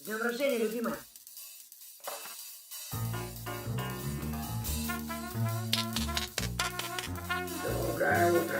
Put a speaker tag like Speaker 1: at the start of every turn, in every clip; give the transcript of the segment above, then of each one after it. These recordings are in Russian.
Speaker 1: С днем рождения, любимая! Доброе утро!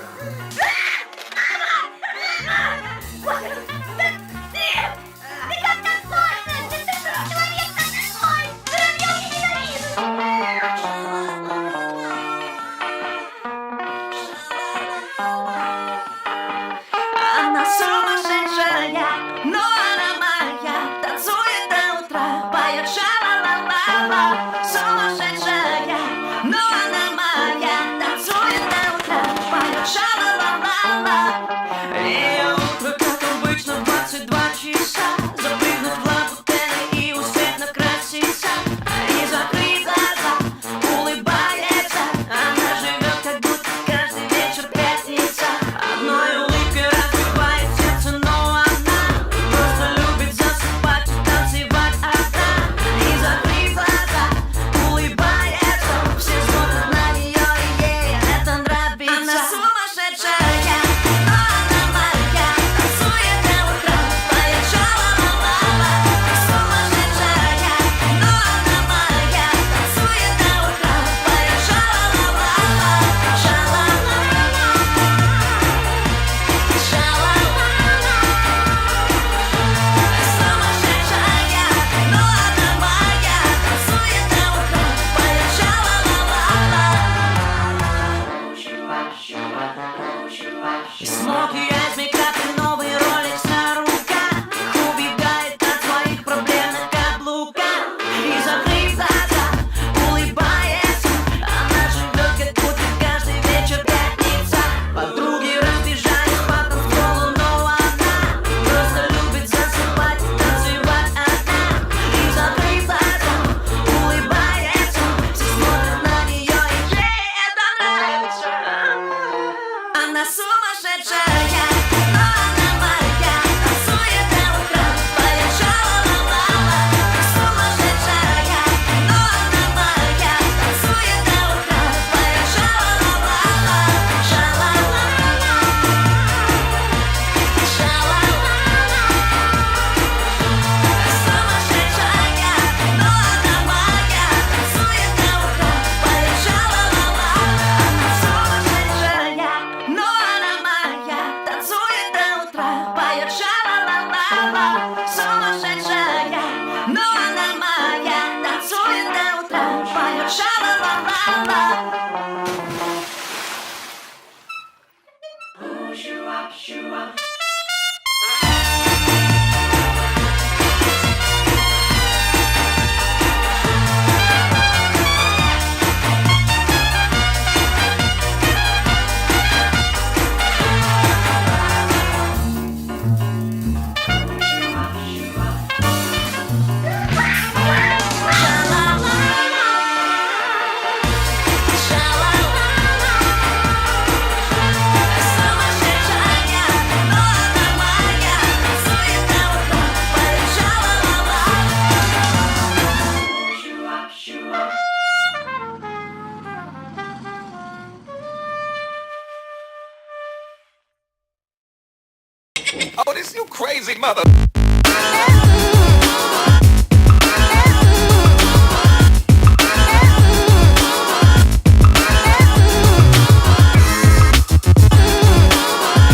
Speaker 2: Она сумасшедшая, но она моя. Танцует до утра, поет ша-ла-ла-ла-ла. Сумасшедшая, но она моя. Танцует до утра, поет ша-ла-ла-ла-ла. Ее утро, как обычно, в 22 часа. Запрыгнуть в лабутены и успеть накраситься. И закрыть глаза, улыбается. Она живет, как будто каждый вечер пятница. Одной улыбкой разбивает сердце, но она просто любит засыпать и танцевать одна. И закрыть глаза, улыбается. Все смотрят на нее, и ей это нравится. Она сумасшедшая, но она моя. Танцует до утра, поет ша-ла-ла-ла-ла. Сумасшедшая, но она моя. Танцует до утра, поет ша-ла-ла-ла-ла. Ша-ла-ла-ла. Сумасшедшая, но она моя. Танцует до утра, поет ша-ла-ла-ла-ла. Смоки из мейкап и новый Rolex на руках. Убегает от своих проблем на каблуках. И закрыв глаза, улыбается. Она живет, как будто каждый вечер пятница. Подруги разбежались по танцполу, но она просто любит засыпать и танцевать одна. И закрыв глаза, улыбается. Все смотрят на нее, и ей это нравится. Она сумасшедшая, но она моя. Танцует до утра, поет ша-ла-ла-ла-ла. Сумасшедшая, но она моя. Танцует до утра, поет ша-ла-ла-ла-ла. Ша-ла-ла-ла. Ша-ла-ла-ла. Сумасшедшая, но она моя. Танцует до утра, поет ша-ла-ла-ла-ла. Сумасшедшая, но она моя. Танцует до утра, поет ша-ла-ла-ла-ла. Сумасшедшая, но она моя. Танцует до утра, поет ша-ла-ла-ла-ла.
Speaker 3: Oh, this you crazy mother.